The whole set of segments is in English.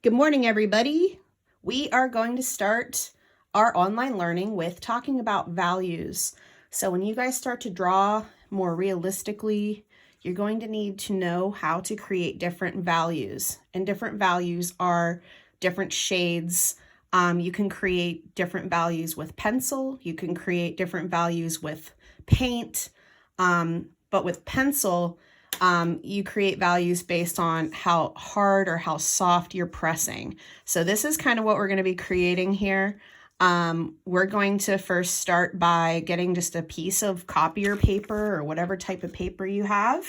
Good morning, everybody. We are going to start our online learning with talking about values. So when you guys start to draw more realistically, you're going to need to know how to create different values. And different values are different shades. You can create different values with pencil. You can create different values with paint. But with pencil, you create values based on how hard or how soft you're pressing. So this is kind of what we're going to be creating here. We're going to first start by getting just a piece of copier paper or whatever type of paper you have.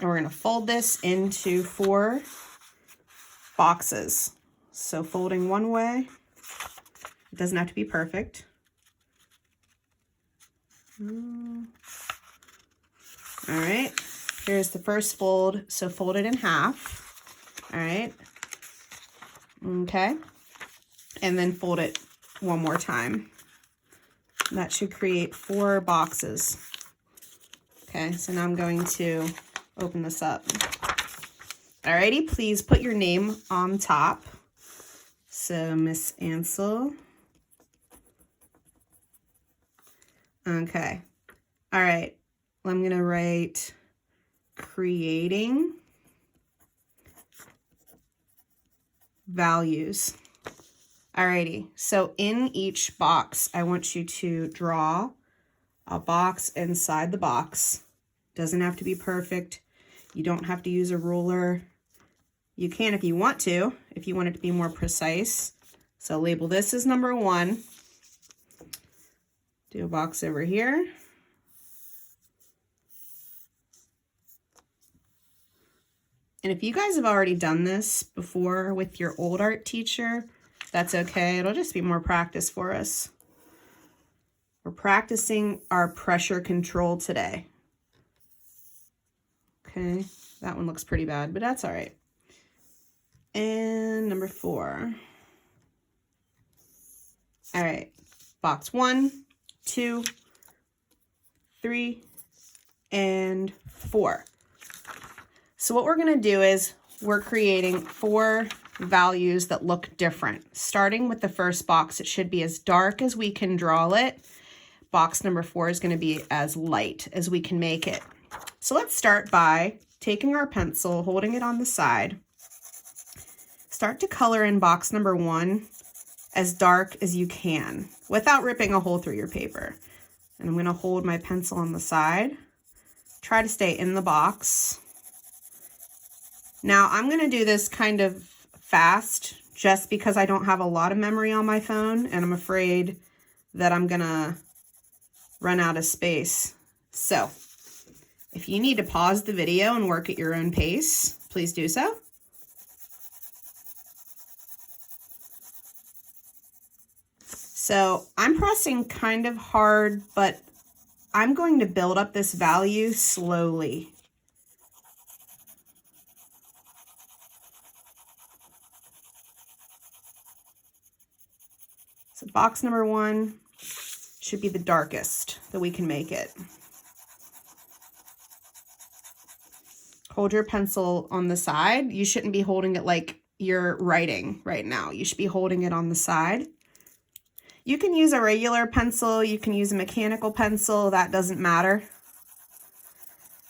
And we're going to fold this into 4 boxes. So folding one way, it doesn't have to be perfect. All right. Here's the first fold, so fold it in half, all right, okay, and then fold it one more time. That should create 4 boxes. Okay, so now I'm going to open this up. Alrighty, please put your name on top. So Miss Ansel. Okay, all right, I'm gonna write creating values. Alrighty, so in each box, I want you to draw a box inside the box. Doesn't have to be perfect. You don't have to use a ruler. You can if you want it to be more precise. So label this as number 1. Do a box over here. And if you guys have already done this before with your old art teacher, that's okay. It'll just be more practice for us. We're practicing our pressure control today. Okay, that one looks pretty bad, but that's all right. And number 4. All right, box 1, 2, 3, and 4. So what we're going to do is we're creating 4 values that look different. Starting with the first box, it should be as dark as we can draw it. Box number 4 is going to be as light as we can make it. So let's start by taking our pencil, holding it on the side. Start to color in box number 1 as dark as you can without ripping a hole through your paper. And I'm going to hold my pencil on the side. Try to stay in the box. Now I'm going to do this kind of fast just because I don't have a lot of memory on my phone and I'm afraid that I'm going to run out of space. So if you need to pause the video and work at your own pace, please do so. So I'm pressing kind of hard, but I'm going to build up this value slowly. So box number 1 should be the darkest that we can make it. Hold your pencil on the side. You shouldn't be holding it like you're writing right now. You should be holding it on the side. You can use a regular pencil. You can use a mechanical pencil. That doesn't matter.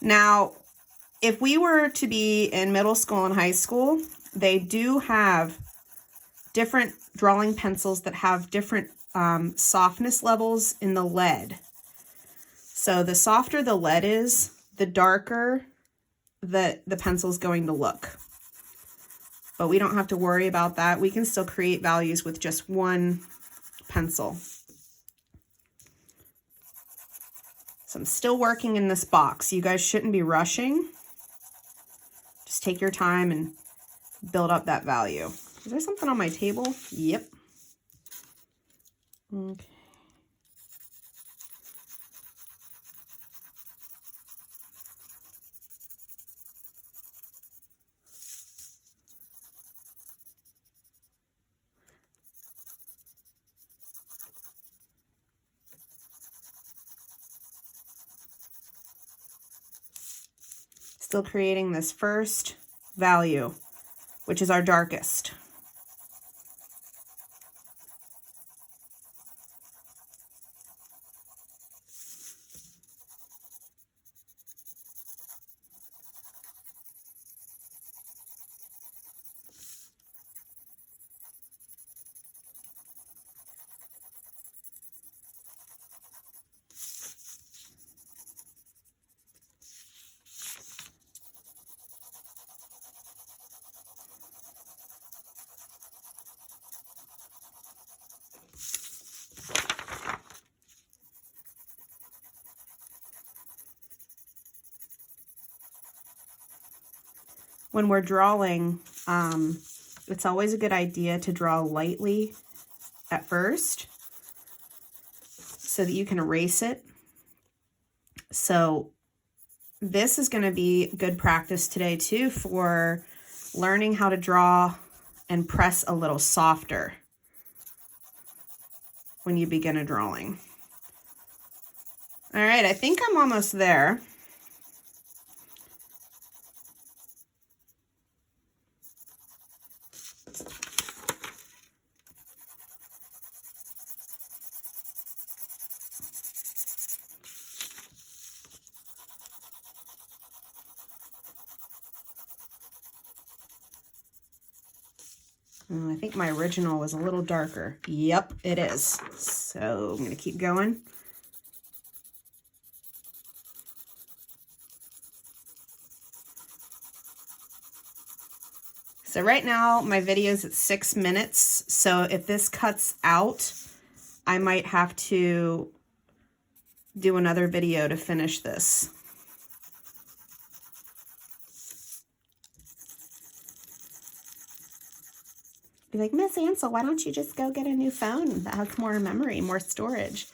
Now, if we were to be in middle school and high school, they do have different drawing pencils that have different softness levels in the lead. So the softer the lead is, the darker the pencil is going to look. But we don't have to worry about that. We can still create values with just one pencil. So I'm still working in this box. You guys shouldn't be rushing. Just take your time and build up that value. Is there something on my table? Yep. Okay. Still creating this first value. which is our darkest. When we're drawing, it's always a good idea to draw lightly at first so that you can erase it. So this is going to be good practice today too for learning how to draw and press a little softer when you begin a drawing. All right, I think I'm almost there. I think my original was a little darker. Yep, it is. So I'm going to keep going. So right now my video is at 6 minutes. So if this cuts out, I might have to do another video to finish this. Be like, Miss Ansel, why don't you just go get a new phone that has more memory, more storage?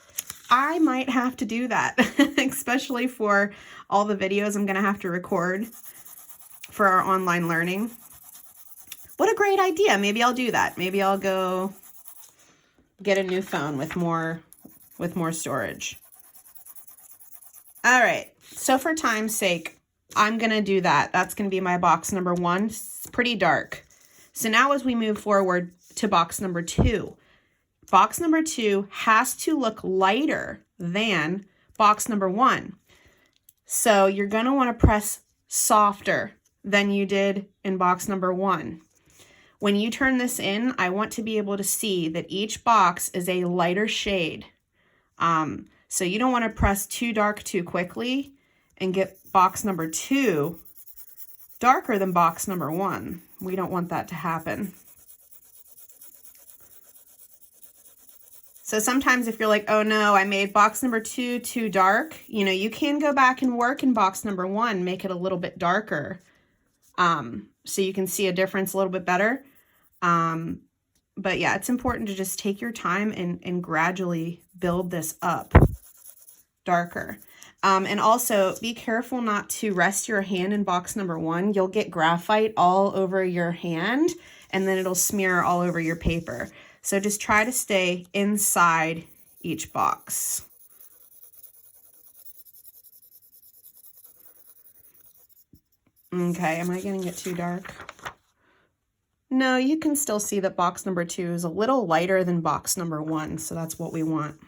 I might have to do that, especially for all the videos I'm going to have to record for our online learning. What a great idea. Maybe I'll do that. Maybe I'll go get a new phone with more storage. All right. So for time's sake, I'm going to do that. That's going to be my box number 1. It's pretty dark. So now as we move forward to box number 2, box number 2 has to look lighter than box number 1. So you're going to want to press softer than you did in box number 1. When you turn this in, I want to be able to see that each box is a lighter shade. So you don't want to press too dark too quickly and get box number 2 darker than box number 1. We don't want that to happen. So sometimes if you're like, oh no, I made box number 2 too dark, you know, you can go back and work in box number 1, make it a little bit darker, so you can see a difference a little bit better. But yeah, it's important to just take your time and gradually build this up darker. And also be careful not to rest your hand in box number 1. You'll get graphite all over your hand and then it'll smear all over your paper. So just try to stay inside each box. Okay, am I getting it too dark? No, you can still see that box number 2 is a little lighter than box number 1, so that's what we want.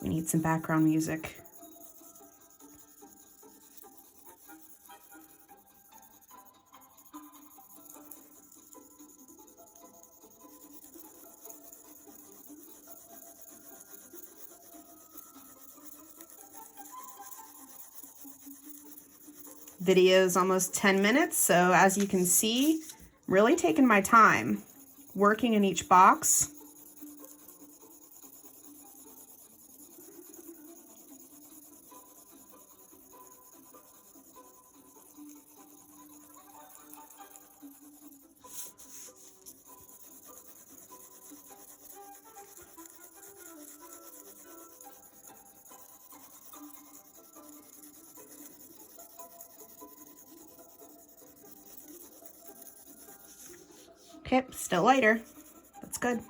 We need some background music. Video is almost 10 minutes, so as you can see, really taking my time working in each box. Okay, still lighter. That's good.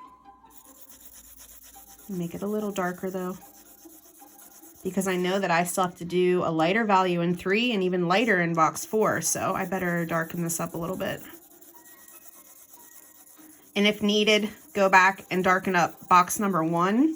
Make it a little darker though, because I know that I still have to do a lighter value in 3 and even lighter in box 4, so I better darken this up a little bit. And if needed, go back and darken up box number 1.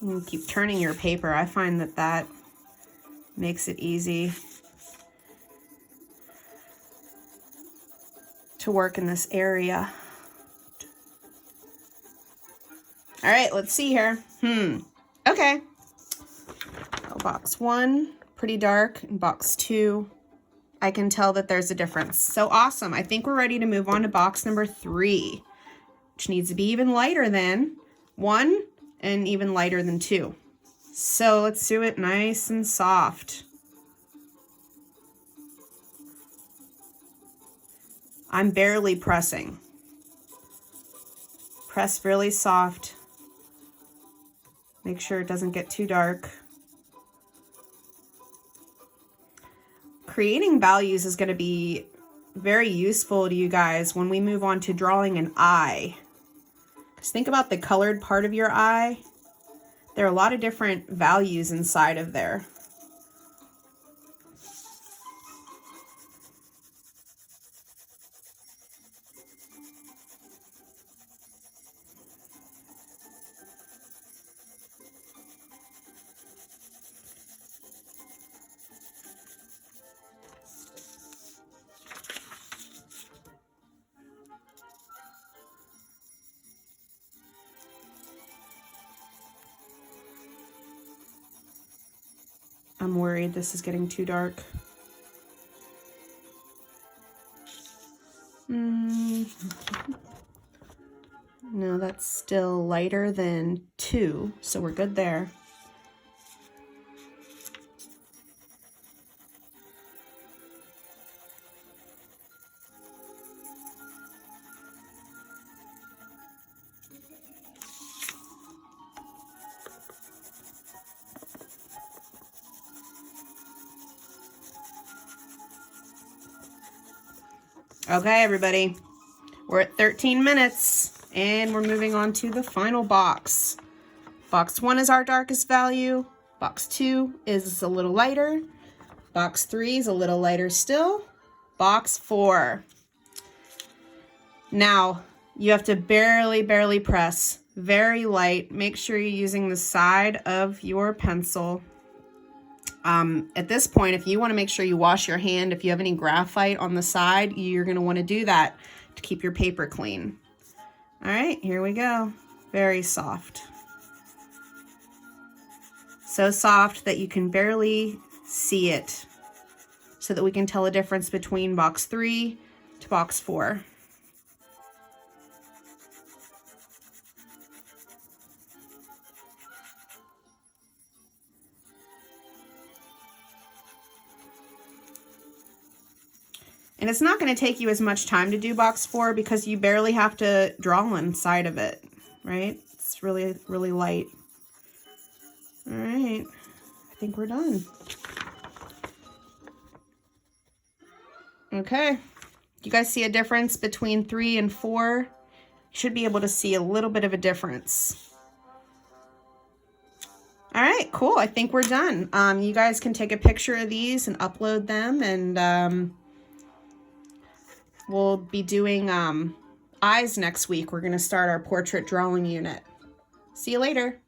And keep turning your paper. I find that that makes it easy to work in this area. All right, let's see here. Okay. So box 1, pretty dark, and box 2, I can tell that there's a difference. So awesome. I think we're ready to move on to box number 3, which needs to be even lighter than 1 and even lighter than 2. So let's do it nice and soft. I'm barely pressing. Press really soft. Make sure it doesn't get too dark. Creating values is going to be very useful to you guys when we move on to drawing an eye. Just think about the colored part of your eye. There are a lot of different values inside of there. I'm worried this is getting too dark. No, that's still lighter than 2, so we're good there. Okay, everybody, we're at 13 minutes and we're moving on to the final box. Box 1 is our darkest value. Box 2 is a little lighter. Box 3 is a little lighter still. Box 4. Now, you have to barely press, very light. Make sure you're using the side of your pencil. At this point, if you want to make sure you wash your hand, if you have any graphite on the side, you're going to want to do that to keep your paper clean. All right, here we go. Very soft. So soft that you can barely see it, so that we can tell a difference between box 3 to box 4. And it's not going to take you as much time to do box 4 because you barely have to draw inside of it, right? It's really light. All right, I think we're done. Okay, you guys see a difference between 3 and 4? You should be able to see a little bit of a difference. All right, cool. I think we're done. You guys can take a picture of these and upload them, and we'll be doing eyes next week. We're going to start our portrait drawing unit. See you later.